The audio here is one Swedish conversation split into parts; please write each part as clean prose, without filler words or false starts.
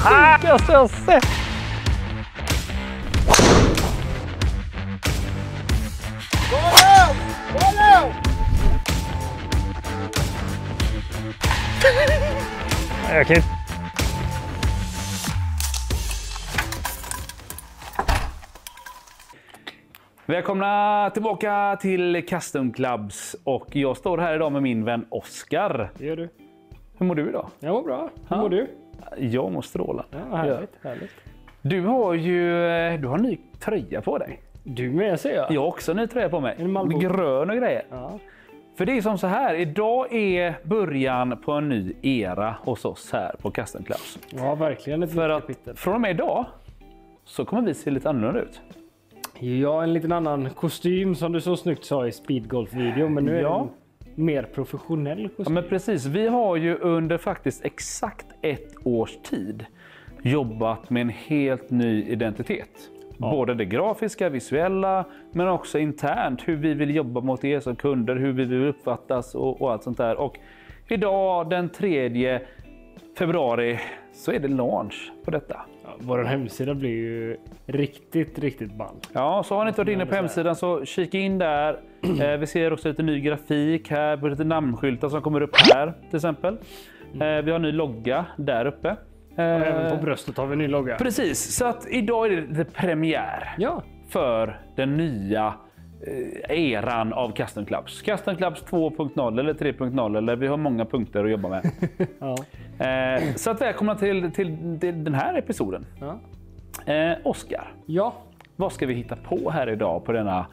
sjukaste jag sett! Jag kan inte... Välkomna tillbaka till Custom Clubs och jag står här idag med min vän Oskar. Det gör du. Hur mår du idag? Jag mår bra. Hur mår du? Jag mår strålande. Ja, härligt, härligt. Du har en ny tröja på dig. Du med, ser jag. Jag har också en ny tröja på mig. En Malmö. Grön och grejer. Ja. För det är som så här, idag är början på en ny era hos oss här på Custom Clubs. Ja, verkligen ett För nytt att kapitel. från och med idag så kommer vi se lite annorlunda ut. Ja, en liten annan kostym som du så snyggt sa i speedgolf-videon, men nu är Ja. det en mer professionell Ja, kostym. men precis. Vi har ju under faktiskt exakt ett års tid jobbat med en helt ny identitet. Ja. Både det grafiska, visuella, men också internt. Hur vi vill jobba mot er som kunder, hur vi vill uppfattas och allt sånt där. Och idag den 3 februari så är det launch på detta. Ja, vår hemsida blir ju riktigt ball. Ja, så har ni inte varit inne på hemsidan så kika in där. Vi ser också lite ny grafik här, lite namnskyltar som kommer upp här till exempel. Vi har en ny logga där uppe. Och även på bröstet har vi en ny logga. Precis, så att idag är det lite premiär Ja, för den nya eran av Custom Clubs. Custom Clubs 2.0 eller 3.0 eller vi har många punkter att jobba med. ja, Så att välkomna till den här episoden. ja. Oskar, Ja, vad ska vi hitta på här idag på denna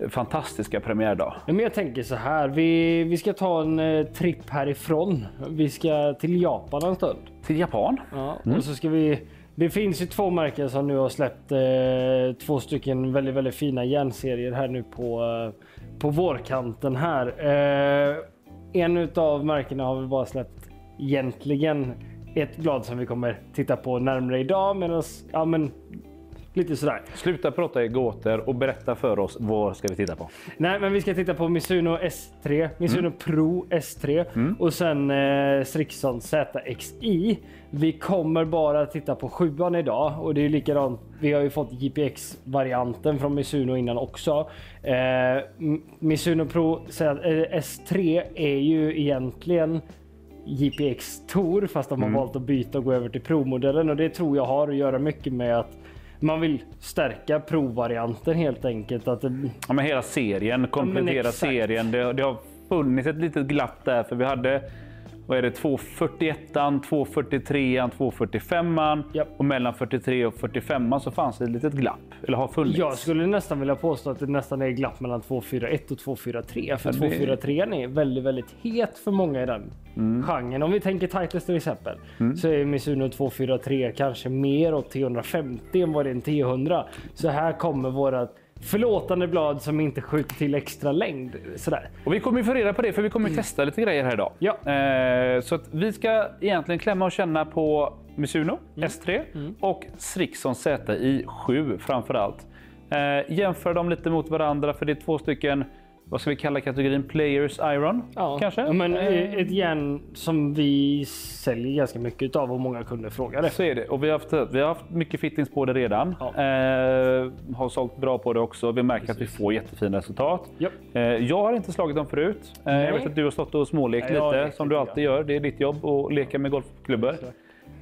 fantastiska premiärdag? men jag tänker så här. Vi ska ta en tripp härifrån. Vi ska till Japan en stund. Till Japan? Ja, och så ska vi... Det finns ju två märken som nu har släppt två stycken väldigt fina järnserier här nu på vårkanten här. En utav märkena har vi bara släppt egentligen ett blad som vi kommer titta på närmare idag, medan ja men lite sådär. Sluta prata i gåtor och berätta för oss vad ska vi titta på. Nej, men vi ska titta på Mizuno S3, Mizuno Pro S3 och sen Srixon ZXi. Vi kommer bara titta på 7an idag och det är likadant. Vi har ju fått GPX-varianten från Mizuno innan också. Mizuno Pro S3 är ju egentligen GPX Tour fast de har valt att byta och gå över till Pro-modellen, och det tror jag har att göra mycket med att man vill stärka Pro-varianten helt enkelt. Att Ja, men hela serien, komplettera exakt. serien. Det har funnits ett litet glapp där för vi hade 241an, 243an, 245an Japp. och mellan 43 och 45an så fanns det ett litet glapp. Eller har funnits. jag skulle nästan vilja påstå att det nästan är glapp mellan 241 och 243. För Ja, det- 243 är väldigt het för många i den genren. Om vi tänker Titleist till exempel så är Mizuno 243 kanske mer åt T150 än vad det är en T100. Så här kommer våra förlåtande blad som inte skjuter till extra längd. Sådär. Och vi kommer ju få reda på det för vi kommer ju testa lite grejer här idag. Ja. Så att vi ska egentligen klämma och känna på Mizuno S3 och Srixon ZI7 framförallt. Jämföra dem lite mot varandra för det är två stycken, vad ska vi kalla kategorin, Players Iron kanske? Ja, men ett järn som vi säljer ganska mycket av och många kunder frågar Så efter. är det. Och vi har haft mycket fittings på det redan. Ja. Har sålt bra på det också. Vi märker att vi får jättefina resultat. Japp. Jag har inte slagit dem förut. Jag vet att du har stått och smålekt Nej, jag har lite lekt som lite du alltid gör. Det är ditt jobb att leka med golfklubbor.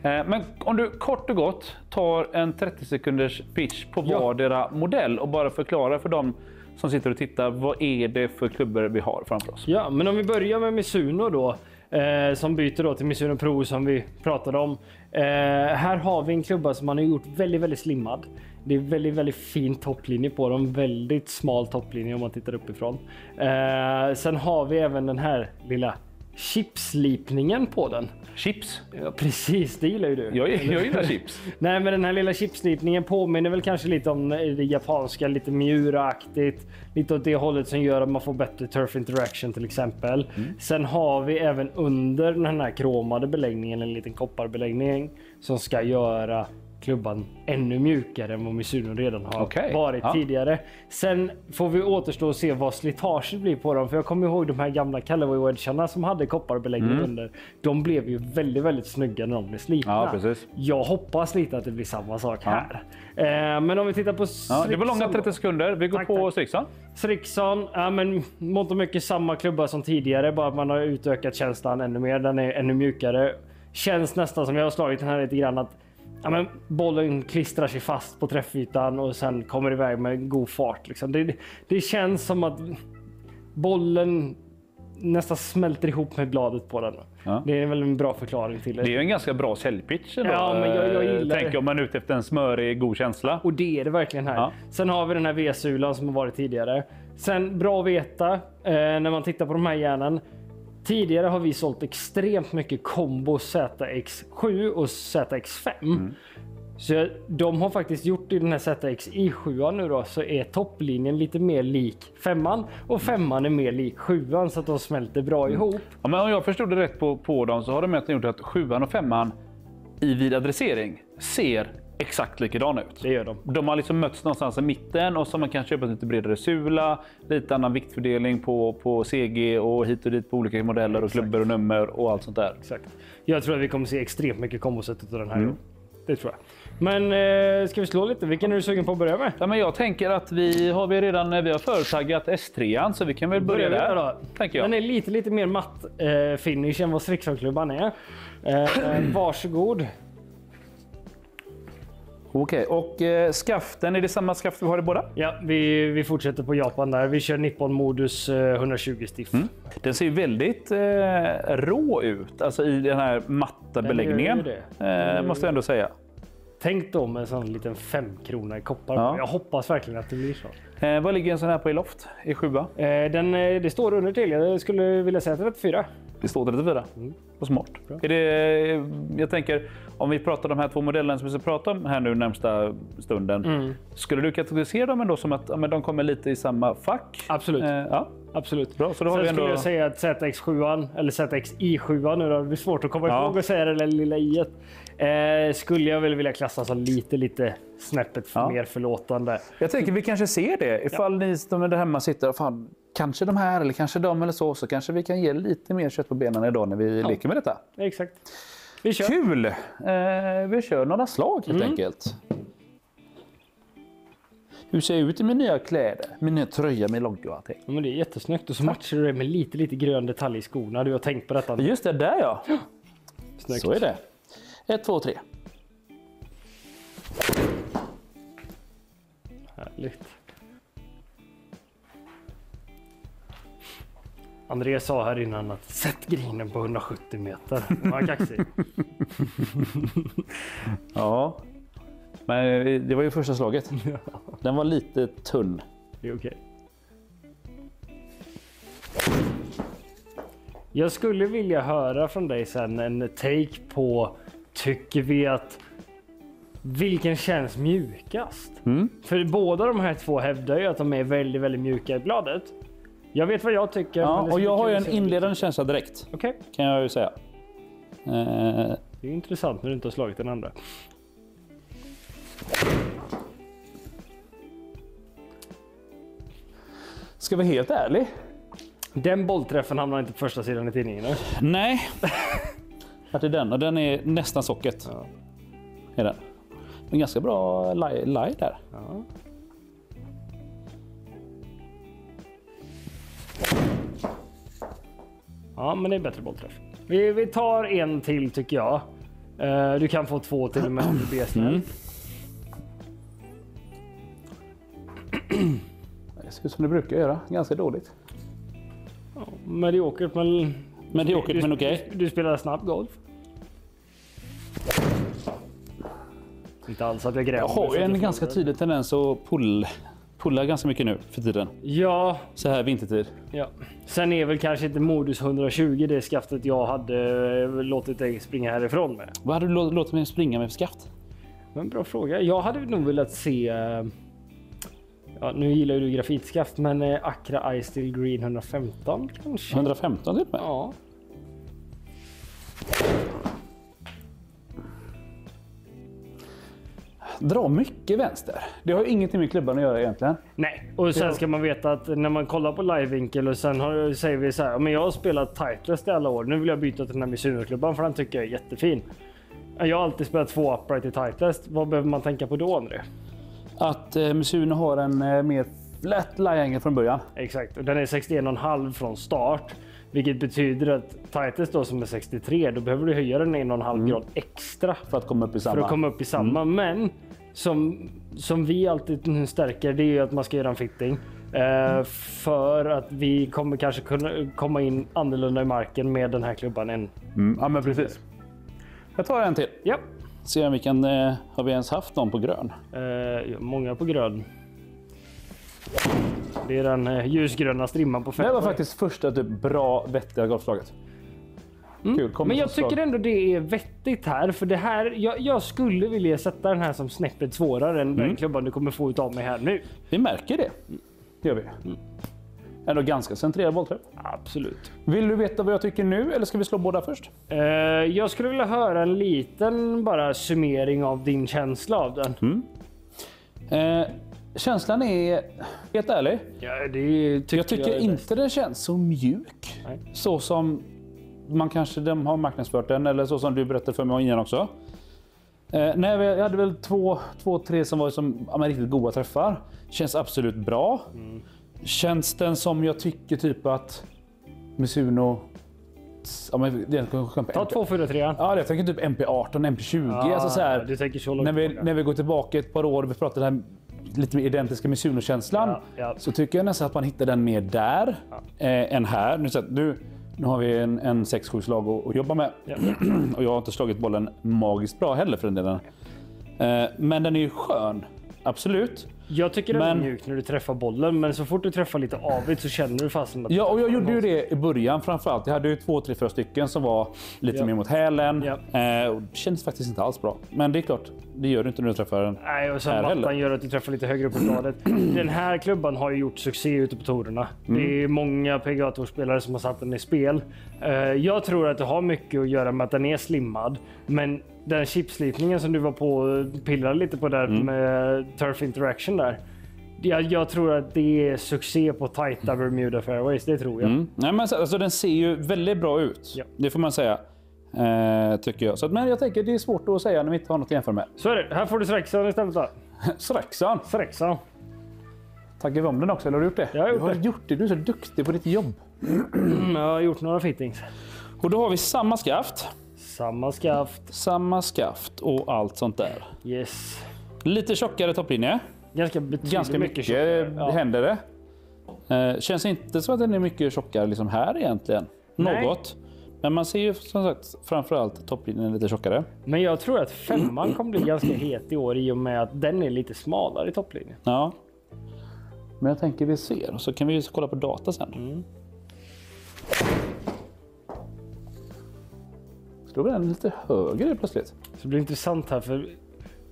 Men om du kort och gott tar en 30 sekunders pitch på Ja. vardera modell och bara förklara för dem som sitter och tittar, vad är det för klubbor vi har framför oss? Ja, men om vi börjar med Mizuno då, som byter då till Mizuno Pro som vi pratade om. Här har vi en klubba som man har gjort väldigt slimmad. Det är väldigt fin topplinje på dem, väldigt smal topplinje om man tittar uppifrån. Sen har vi även den här lilla chipslipningen på den. Chips? Ja, precis, det gillar ju du. Jag gillar chips. Nej, men den här lilla chipslipningen påminner väl kanske lite om det japanska, lite mjuraktigt, lite åt det hållet som gör att man får bättre turf interaction till exempel. Sen har vi även under den här kromade beläggningen en liten kopparbeläggning som ska göra klubban ännu mjukare än vad Mizuno redan har varit ja. tidigare. Sen får vi återstå och se vad slitaget blir på dem. För jag kommer ihåg de här gamla Callaway wedgarna som hade kopparbeläggning under. De blev ju väldigt, väldigt snygga när de blev slitna. Ja, precis. Jag hoppas lite att det blir samma sak här. Men om vi tittar på Srixon. Det var långa 30 sekunder. Vi går på Srixon. Srixon, ja men mått och mycket samma klubba som tidigare. Bara att man har utökat känslan ännu mer. Den är ännu mjukare. Känns nästan som jag har slagit den här lite grann att bollen klistrar sig fast på träffytan och sen kommer iväg med god fart. Liksom. Det känns som att bollen nästan smälter ihop med bladet på den. Ja. Det är väl en bra förklaring till det. Det är en ganska bra säljpitch ändå. Ja, men jag gillar tänker om man är ute efter en smörig, god känsla. Och det är det verkligen här. Ja. Sen har vi den här V-sulan som har varit tidigare. Sen bra att veta när man tittar på de här järnen. Tidigare har vi sålt extremt mycket kombo ZX7 och ZX5. Så de har faktiskt gjort i den här ZXi7 nu då, så är topplinjen lite mer lik 5an och 5an är mer lik 7an så att de smälter bra ihop. Ja, men om jag förstod det rätt på dem så har de egentligen gjort att 7an och 5an i vid adressering ser exakt likadan ut. Det gör de. De har liksom mötts någonstans i mitten och så man kan köpa lite bredare sula, lite annan viktfördelning på CG och hit och dit på olika modeller och klubbor och nummer och allt sånt där. Exakt. Jag tror att vi kommer se extremt mycket komboset av den här. Det tror jag. Men ska vi slå lite? Vilken är du sugen på att börja med? Ja, men jag tänker att vi har förtaggat S3an så vi kan väl börja där. Då. Tänker jag. Den är lite mer matt finish än vad Srixon-klubban är. Varsågod. Okej, och skaften, är det samma skaft vi har i båda? Ja, vi fortsätter på Japan där. Vi kör Nippon Modus 120 stiff. Den ser ju väldigt rå ut, alltså i den här matta beläggningen. Måste jag ändå säga. Tänk då med en sån liten 5 kronor i koppar. Ja. Jag hoppas verkligen att det blir så. Vad ligger en sån här på i loft? I 7? Det står under till. Jag skulle vilja säga 34. Det står 34. Vad smart. Är det, jag tänker, om vi pratar om de här två modellerna som vi ska prata om här nu närmsta stunden. Skulle du kategorisera dem ändå som att de kommer lite i samma fack? Absolut. Ja. Absolut. Bra, så då har sen vi ändå... skulle jag säga att ZX7 eller ZXi7 nu då, det blir svårt att komma ihåg och säga det lilla i-et. Skulle jag väl vilja klassa som lite snäppet mer förlåtande. Jag tänker vi kanske ser det. Ifall ni som är där hemma sitter och fan, kanske de här eller kanske de eller så kanske vi kan ge lite mer kött på benen idag när vi leker med detta. Exakt. Vi kör. Kul! Vi kör några slag helt enkelt. Hur ser jag ut i mina nya kläder? Min nya tröja med logga och allting. Ja, men det är jättesnyggt. Och så matchar du det med lite grön detalj i skorna. Du har tänkt på detta. Just det, där ja. Snyggt. Så är det. 1, 2, 3. Härligt. André sa här innan att sätt grinen på 170 meter. Vad kaxig. Ja. Men det var ju första slaget. Den var lite tunn. Det är okej. Jag skulle vilja höra från dig sen en take på, tycker vi att vilken känns mjukast? För båda de här två hävdar ju att de är väldigt, väldigt mjuka i bladet. Jag vet vad jag tycker. Ja, och jag har ju en inledande känsla direkt. Okej. Kan jag ju säga. Det är intressant när du inte har slagit den andra. Ska vi vara helt ärlig? Den bollträffen hamnar inte på första sidan i tidningen. Eller? Nej. Vart är den? Och den är nästan socket. Ja. Är den. En ganska bra lie där. Ja. Ja, men det är bättre bollträff. Vi tar en till tycker jag. Du kan få 2 till och med om du ber snäll. Det ser ut som det brukar göra. Ganska dåligt. Ja, mediokert men... Mediokert men okej. Du spelar snabb golf. Inte alls att jag gräver. Jag har ju en ganska tydlig tendens att pulla ganska mycket nu för tiden. Ja. Så här vintertid. Ja. Sen är väl kanske inte modus 120 det skaftet jag hade låtit dig springa härifrån med. Vad hade du låtit mig springa med för skaft? Men bra fråga. Jag hade nog velat se... Ja, nu gillar ju du grafitskaft, men Accra Ice Steel Green 115 kanske? 115 typ med? Ja. drar mycket vänster. Det har ju ingenting med klubban att göra egentligen. Nej, och sen ska man veta att när man kollar på livevinkel och sen säger vi så här, men jag har spelat Titleist i alla år, nu vill jag byta till den här Mizuno-klubban för den tycker jag är jättefin. Jag har alltid spelat 2 upright i Titleist. Vad behöver man tänka på då, André? Att Mizuno har en mer flat lie-angle från början. Exakt, och den är 61,5 från start. Vilket betyder att Titleist då som är 63, då behöver du höja den 1,5 grad extra. För att komma upp i samma. För att komma upp i samma. Men som vi alltid stärker, det är ju att man ska göra en fitting. För att vi kommer kanske kunna komma in annorlunda i marken med den här klubban än. Ja, men precis. Jag tar en till. Ja. Se om vi kan... har vi ens haft någon på grön? Många på grön. Det är den ljusgröna strimman på 5. Det var faktiskt första typ bra, vettiga golfslaget. Kul. Men jag tycker ändå det är vettigt här. För det här, jag skulle vilja sätta den här som snäppet svårare än den klubban du kommer få ut av mig här nu. Vi märker det. Det gör vi. Ändå ganska centrerad bollträff. Absolut. Vill du veta vad jag tycker nu eller ska vi slå båda först? Jag skulle vilja höra en liten bara summering av din känsla av den. Känslan är helt ärlig. Ja, Jag tycker inte den känns så mjuk. Nej. Så som man kanske har marknadsfört den eller så som du berättade för mig innan också. Nej, jag hade väl två, tre som var som riktigt goda träffar. Känns absolut bra. Känns den som jag tycker typ att Mizuno... Ja, men det ta 243. Ja, jag tänker typ MP18, MP20. Alltså så här, du tänker så långt när vi går tillbaka ett par år och vi pratar den här lite mer identiska Mizuno-känslan. Så tycker jag nästan att man hittar den mer där än här. Nu har vi en 6-7 slag att jobba med. Och jag har inte slagit bollen magiskt bra heller för den delen. Men den är ju skön. Absolut. Jag tycker den är mjuk när du träffar bollen, men så fort du träffar lite avigt så känner du fast att... Ja, och jag gjorde ju det i början framförallt. Jag hade ju 2-3 stycken som var lite mer mot hälen. Och det känns faktiskt inte alls bra. Men det är klart, det gör du inte när du träffar den. Nej, och sen mattan gör att du träffar lite högre upp på bladet. Den här klubban har ju gjort succé ute på torerna. Det är många PGA-torspelare som har satt den i spel. Jag tror att det har mycket att göra med att den är slimmad. Men den chipslipningen som du var på och pillrade lite på där med Turf Interaction där. Jag tror att det är succé på tajta Bermuda fairways, det tror jag. Nej, men alltså, den ser ju väldigt bra ut. Ja. Det får man säga. Tycker jag. Men jag tänker det är svårt att säga när vi inte har något att jämföra med. Så är det. Här får du Srexan istället då. Srexan. Tackar vi om den också, eller har du gjort det? Jag har gjort det. Du är så duktig på ditt jobb. Jag har gjort några fittings. Och då har vi samma skaft. Samma skaft och allt sånt där. Yes. Lite tjockare topplinje. Ganska mycket händer det. Känns inte som att den är mycket tjockare liksom här egentligen. Nej. Något. Men man ser ju som sagt framförallt topplinjen lite tjockare. Men jag tror att 5:an kommer bli ganska het i år i och med att den är lite smalare i topplinjen. Ja. Men jag tänker vi ser. Så kan vi ju kolla på data sen. Då blir den lite högre plötsligt. Så det blir intressant här för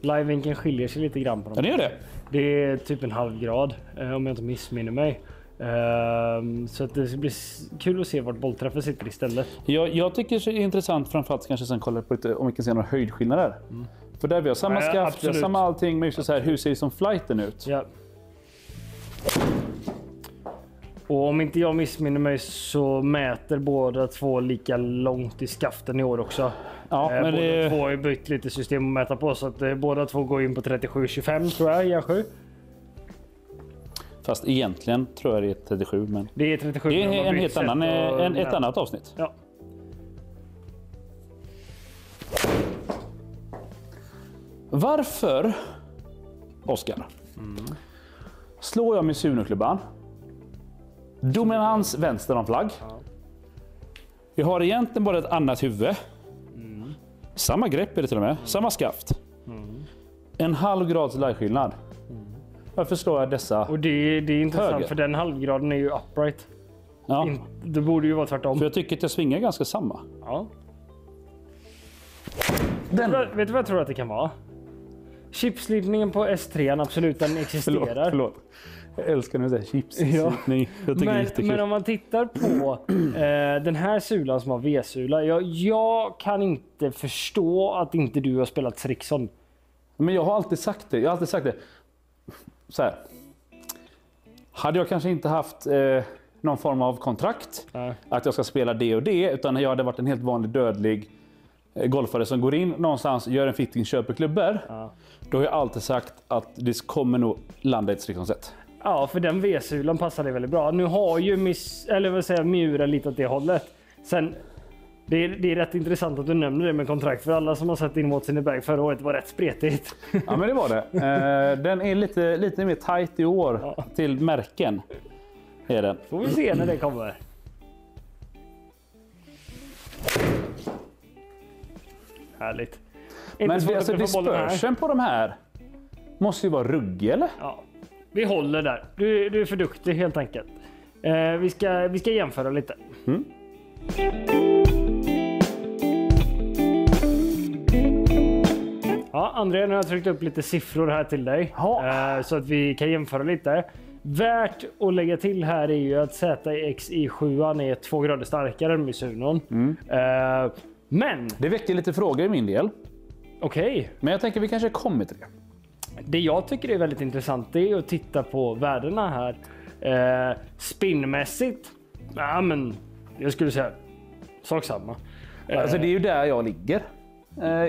livevinkeln skiljer sig lite grann på dem. Ja, det gör det. Det är typ en halv grad om jag inte missminner mig. Så att det blir kul att se vart bollträffen sitter istället. Jag tycker det är intressant framförallt kanske sen kolla på lite, om vi kan se några höjdskillnader. För där vi har samma skaft, vi har samma allting, men just så här, hur ser det som flighten ut? Ja. Och om inte jag missminner mig så mäter båda två lika långt i skaften i år också. Ja, men båda två har ju bytt lite system att mäta på så att båda två går in på 37-25 tror jag, G7. Fast egentligen tror jag det är 37. Men det är 37. Det är en helt annan, ett annat avsnitt. Ja. Varför, Oskar, slår jag Mizuno-klubban? Dominans vänster om flagg. Jag har egentligen bara ett annat huvud. Samma grepp är det till och med. Samma skaft. En halv grads lajskillnad. Varför slår jag dessa? Och det är intressant höger? För den halvgraden är ju upright. Ja. Det borde ju vara tvärtom. För jag tycker att jag svingar ganska samma. Ja. Vet du vad jag tror att det kan vara? Chipslipningen på S3, absolut, den existerar. Förlåt. Jag älskar när du säger chipslipning. Men om man tittar på den här sulan som har V-sula. Jag kan inte förstå att inte du har spelat Srixon. Men jag har alltid sagt det. Så här. Hade jag kanske inte haft någon form av kontrakt. Att jag ska spela det och det. Utan jag hade varit en helt vanlig dödlig golfare som går in någonstans, gör en fitting, köper klubbor. Då har jag alltid sagt att det kommer nog landa i ett Srickson set. Ja, för den V-sulan passar det väldigt bra. Nu har ju Miura lite åt det hållet. Sen, det är rätt intressant att du nämner det med kontrakt. För alla som har sett in mot sin bag förra året var rätt spretigt. Ja, men det var det. Den är lite mer tight i år till märken. Är den. Får vi se när det kommer. Härligt. Men alltså, dispersion på de här måste ju vara ruggig, eller? Ja, vi håller där. Du är för duktig helt enkelt. Vi ska jämföra lite. Ja, André, nu har jag tryckt upp lite siffror här till dig. Så att vi kan jämföra lite. Värt att lägga till här är ju att ZXi7 är 2 grader starkare än Mizunon. Men det väcker lite frågor i min del. Okej. Men jag tänker vi kanske kommer till det. Det jag tycker är väldigt intressant det är att titta på värdena här. Spinmässigt. Ja, men jag skulle säga sak samma. Alltså det är ju där jag ligger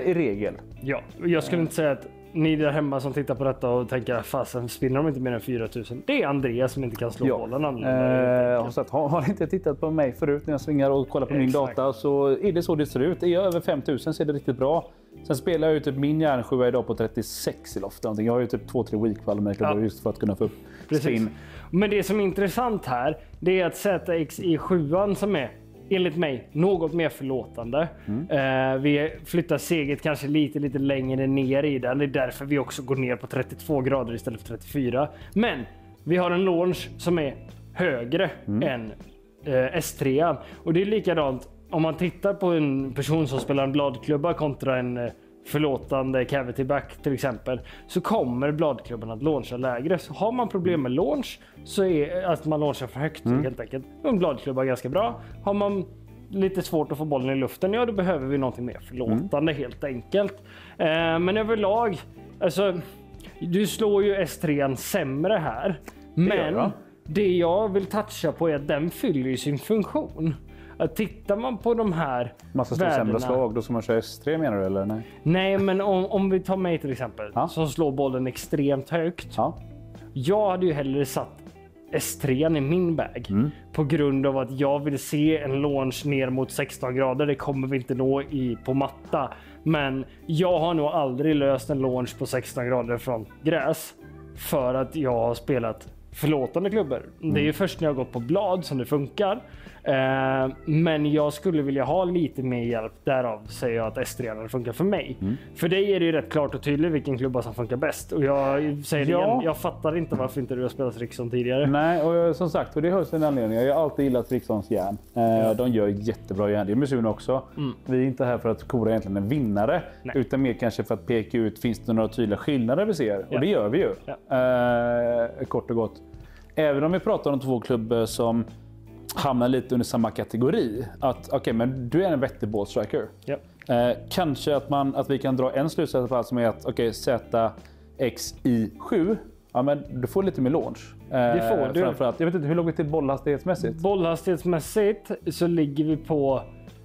i regel. Ja, jag skulle inte säga att ni där hemma som tittar på detta och tänker fasen spinner de inte mer än 4000. Det är Andreas som inte kan slå bollen har inte tittat på mig förut när jag svingar och kollar på min data, så är det så det ser ut. Är jag över 5000 så är det riktigt bra. Sen spelar jag ju typ min järnsjua idag på 36 i loft. Jag har ju typ 2-3 weekfall med just för att kunna få upp spin. Men det som är intressant här, det är att ZXi7 som är enligt mig något mer förlåtande. Vi flyttar seget kanske lite längre ner i den. Det är därför vi också går ner på 32 grader istället för 34. Men vi har en launch som är högre än S3. Och det är likadant om man tittar på en person som spelar en bladklubba kontra en förlåtande cavity back till exempel, så kommer bladklubban att launcha lägre. Så har man problem med launch så är att man launchar för högt helt enkelt. En bladklubba är ganska bra. Har man lite svårt att få bollen i luften, ja då behöver vi någonting mer förlåtande helt enkelt. Men överlag, alltså du slår ju S3 sämre här. Men det jag vill toucha på är att den fyller ju sin funktion. Att tittar man på de här massa sämre slag, då ska man köra S3 menar du eller? Nej, men om vi tar mig till exempel som slår bollen extremt högt. Jag hade ju hellre satt S3 i min bag på grund av att jag vill se en launch ner mot 16 grader. Det kommer vi inte nå på matta. Men jag har nog aldrig löst en launch på 16 grader från gräs för att jag har spelat förlåtande klubbor. Det är ju först när jag har gått på blad som det funkar. Men jag skulle vilja ha lite mer hjälp. Därav säger jag att S3 funkar för mig. För dig är det ju rätt klart och tydligt vilken klubba som funkar bäst. Och jag säger det igen, jag fattar inte varför inte du har spelat Srickson tidigare. Nej, och som sagt, och det hörs en anledning. Jag har alltid gillat Sricksons järn. De gör jättebra järn. Det är Mizuno också. Vi är inte här för att kora egentligen en vinnare. Utan mer kanske för att peka ut, finns det några tydliga skillnader vi ser? Och det gör vi ju. Kort och gott. Även om vi pratar om 2 klubbor som hamnar lite under samma kategori. Att men du är en vettig ballstriker. Kanske att vi kan dra en slutsats som är att ZXi7, men du får lite mer launch. Det får du. Framförallt. Jag vet inte, hur låg vi till bollhastighetsmässigt? Bollhastighetsmässigt så ligger vi på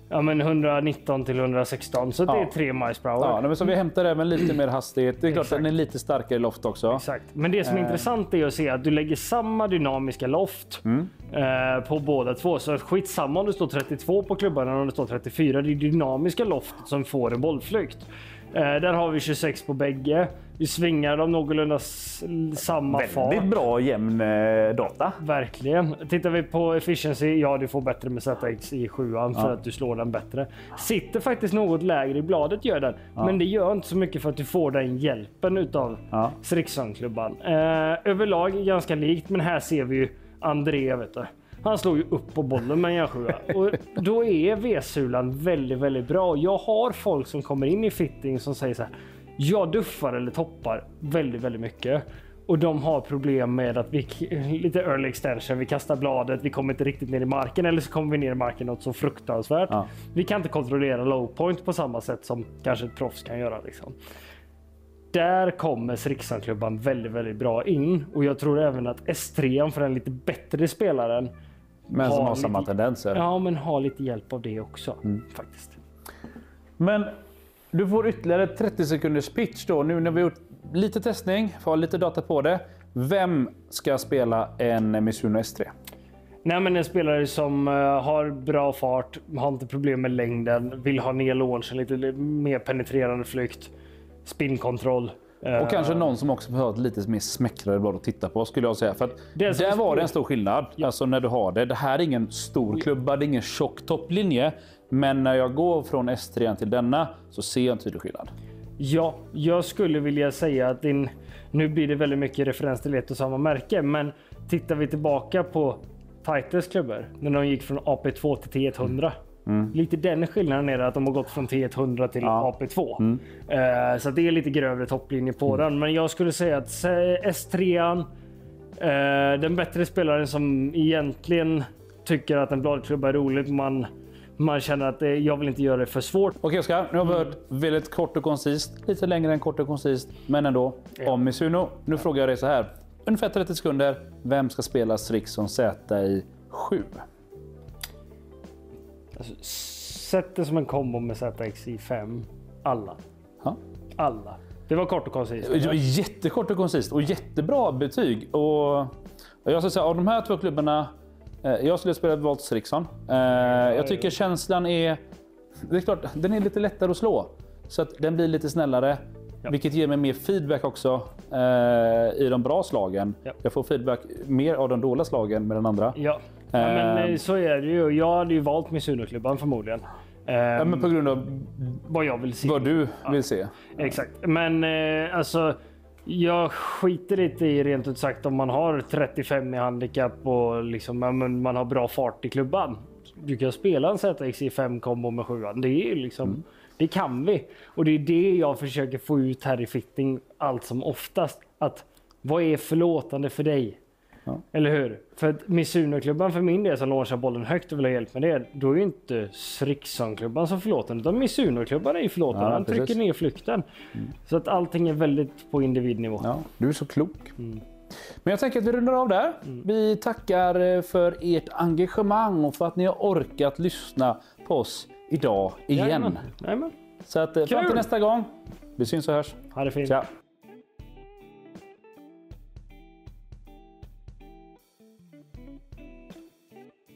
119 till 116, så det är 3 miles per hour. Men så vi hämtar även lite mer hastighet. Det är klart att den är lite starkare i loft också. Exakt. Men det som är intressant är att se att du lägger samma dynamiska loft på båda två. Så skitsamma om det står 32 på klubban eller om det står 34. Det är dynamiska loftet som får en bollflykt. Där har vi 26 på bägge. Vi svingar dem någorlunda samma fart. Väldigt bra jämn data. Verkligen. Tittar vi på efficiency, du får bättre med ZXi7 för att du slår den bättre. Sitter faktiskt något lägre i bladet gör den. Men det gör inte så mycket för att du får den hjälpen utav Srickson-klubban. Överlag ganska likt, men här ser vi ju André, vet du. Han slår ju upp på bollen med en järnsjua. Och då är V-sulan väldigt, väldigt bra. Jag har folk som kommer in i fitting som säger så här: jag duffar eller toppar väldigt, väldigt mycket. Och de har problem med att vi lite early extension, vi kastar bladet, vi kommer inte riktigt ner i marken, eller så kommer vi ner i marken något så fruktansvärt. Ja. Vi kan inte kontrollera low point på samma sätt som kanske ett proffs kan göra. Liksom. där kommer Srixon-klubban väldigt, väldigt bra in. Och jag tror även att S3 för den lite bättre spelaren. Men som har samma tendenser. Ja, men har lite hjälp av det också faktiskt. Men du får ytterligare 30 sekunders pitch då. Nu när vi har gjort lite testning, får lite data på det. Vem ska spela en Mizuno S3? Nej, men en spelare som har bra fart, har inte problem med längden, vill ha ner launchen, lite mer penetrerande flykt, spinkontroll. Och kanske någon som också behöver lite mer smäckrare blad att titta på skulle jag säga. För att Det där var det en stor skillnad. Alltså när du har det. Det här är ingen stor klubba, det är ingen tjock topplinje. Men när jag går från S3 till denna så ser jag en tydlig skillnad. Ja, jag skulle vilja säga att nu blir det väldigt mycket referens till ett och samma märke. Men tittar vi tillbaka på Titles klubbor när de gick från AP2 till T100. Lite den skillnaden är det att de har gått från T100 till AP2. Så det är lite grövre topplinje på den. Men jag skulle säga att S3, den bättre spelaren som egentligen tycker att en bladklubba är roligt. Man känner att jag vill inte göra det för svårt. Okej Oskar, nu har vi hört väldigt kort och koncist. Lite längre än kort och koncist, men ändå. Om Mizuno. Nu frågar jag dig så här. Ungefär 30 sekunder. Vem ska spela Srixon ZI7? Alltså, sätt det som en kombo med ZXi5. Alla. Ja. Alla. Det var kort och koncist. Det var jättekort och koncist och jättebra betyg. Och jag ska säga av de här två klubbarna. Jag skulle spela Volt Srixon. Jag tycker känslan är... Det är klart, den är lite lättare att slå. Så att den blir lite snällare. Ja. Vilket ger mig mer feedback också i de bra slagen. Ja. Jag får feedback mer av de dåliga slagen med den andra. Ja, men så är det ju. Jag hade ju valt Mizuno-klubban förmodligen. Ja, men på grund av vad jag vill se. Vad du vill se. Exakt. Men alltså... Jag skiter lite i rent ut sagt om man har 35 i handikapp och liksom, man har bra fart i klubban. Du kan spela en ZXi5 kombo med 7. Det är liksom, det kan vi. Och det är det jag försöker få ut här i fitting allt som oftast. Att vad är förlåtande för dig? Ja. Eller hur? För att Mizuno-klubban för min del som launchar bollen högt och vill ha hjälp med det. Då är ju inte Srixon-klubban som förlåtande. Utan Mizuno-klubban är ju förlåtande. Ja, han trycker ner flykten. Så att allting är väldigt på individnivå. Ja, du är så klok. Men jag tänker att vi rundar av där. Vi tackar för ert engagemang och för att ni har orkat lyssna på oss idag igen. Jajamän. Så att fram till nästa gång. Vi syns och hörs. Ha det fint. Ciao.